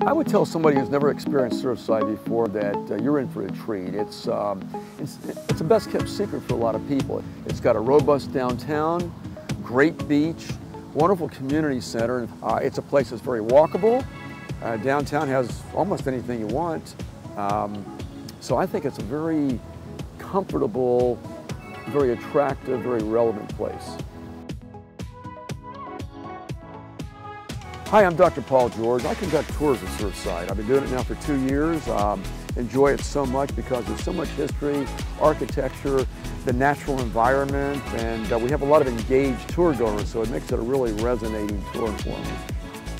I would tell somebody who's never experienced Surfside before that you're in for a treat. It's a best kept secret for a lot of people. It's got a robust downtown, great beach, wonderful community center. It's a place that's very walkable. Downtown has almost anything you want. So I think it's a very comfortable, very attractive, very relevant place. Hi, I'm Dr. Paul George. I conduct tours of Surfside. I've been doing it now for 2 years. Enjoy it so much because there's so much history, architecture, the natural environment, and we have a lot of engaged tour goers, so it makes it a really resonating tour for me.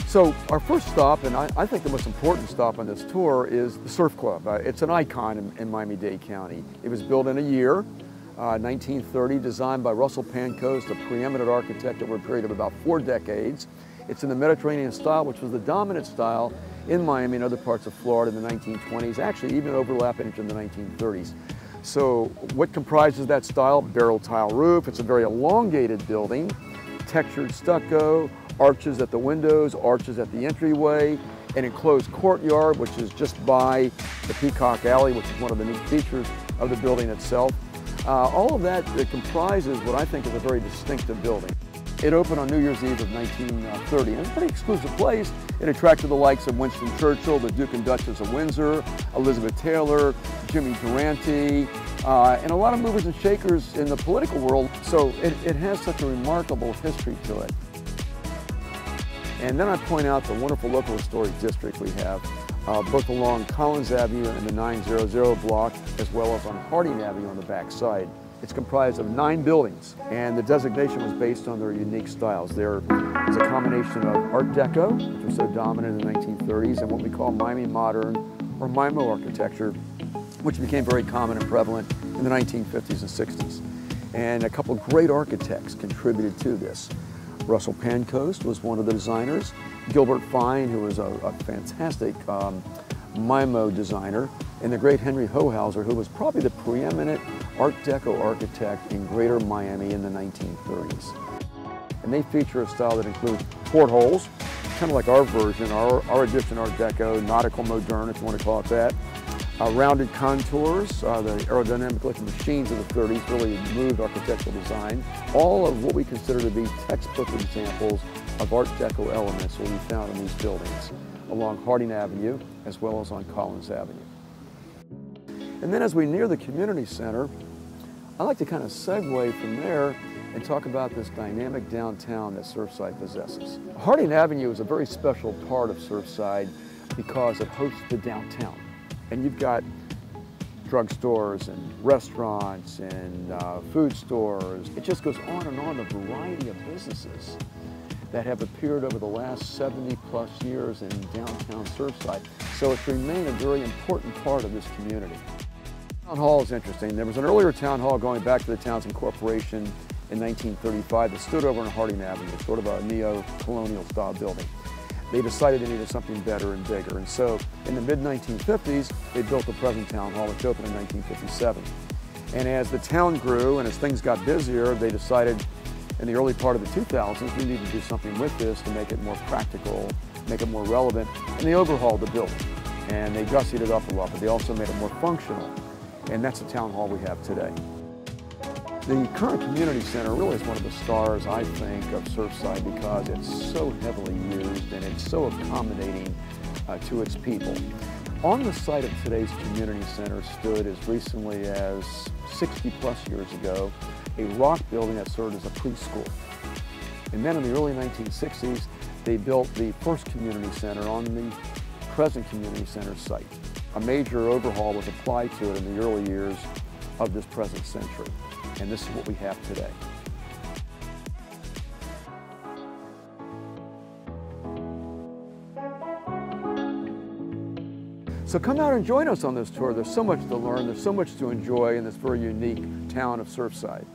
So our first stop, and I think the most important stop on this tour, is the Surf Club. It's an icon in Miami-Dade County. It was built in a year, 1930, designed by Russell Pancoast, a preeminent architect over a period of about 4 decades. It's in the Mediterranean style, which was the dominant style in Miami and other parts of Florida in the 1920s, actually even overlapping into the 1930s. So what comprises that style? Barrel tile roof. It's a very elongated building, textured stucco, arches at the windows, arches at the entryway, an enclosed courtyard, which is just by the Peacock Alley, which is one of the neat features of the building itself. All of that comprises what I think is a very distinctive building. It opened on New Year's Eve of 1930, and it's a pretty exclusive place. It attracted the likes of Winston Churchill, the Duke and Duchess of Windsor, Elizabeth Taylor, Jimmy Durante, and a lot of movers and shakers in the political world. So it has such a remarkable history to it. And then I point out the wonderful local historic district we have, both along Collins Avenue and the 900 block, as well as on Harding Avenue on the back side. It's comprised of 9 buildings, and the designation was based on their unique styles. There is a combination of Art Deco, which was so dominant in the 1930s, and what we call Miami Modern or MIMO architecture, which became very common and prevalent in the 1950s and 60s. And a couple of great architects contributed to this. Russell Pancoast was one of the designers. Gilbert Fine, who was a fantastic MIMO designer, and the great Henry Hohauser, who was probably the preeminent Art Deco architect in greater Miami in the 1930s. And they feature a style that includes portholes, kind of like our version, our edition Art Deco, nautical modern, if you want to call it that. Rounded contours, the aerodynamic looking machines of the 30s really moved architectural design. All of what we consider to be textbook examples of Art Deco elements will be found in these buildings along Harding Avenue as well as on Collins Avenue. And then as we near the community center, I like to kind of segue from there and talk about this dynamic downtown that Surfside possesses. Harding Avenue is a very special part of Surfside because it hosts the downtown. And you've got drugstores and restaurants and food stores. It just goes on, a variety of businesses that have appeared over the last 70+ years in downtown Surfside. So it's remained a very important part of this community. Town Hall is interesting. There was an earlier town hall going back to the town's incorporation in 1935 that stood over on Harding Avenue, sort of a neo-colonial style building. They decided they needed something better and bigger, and so in the mid-1950s, they built the present town hall, which opened in 1957. And as the town grew and as things got busier, they decided in the early part of the 2000s, we needed to do something with this to make it more practical, make it more relevant, and they overhauled the building. And they gussied it up a lot, but they also made it more functional. And that's the town hall we have today. The current community center really is one of the stars, I think, of Surfside because it's so heavily used and it's so accommodating to its people. On the site of today's community center stood as recently as 60+ years ago a rock building that served as a preschool. And then in the early 1960s, they built the first community center on the present community center site. A major overhaul was applied to it in the early years of this present century. And this is what we have today. So come out and join us on this tour. There's so much to learn, there's so much to enjoy in this very unique town of Surfside.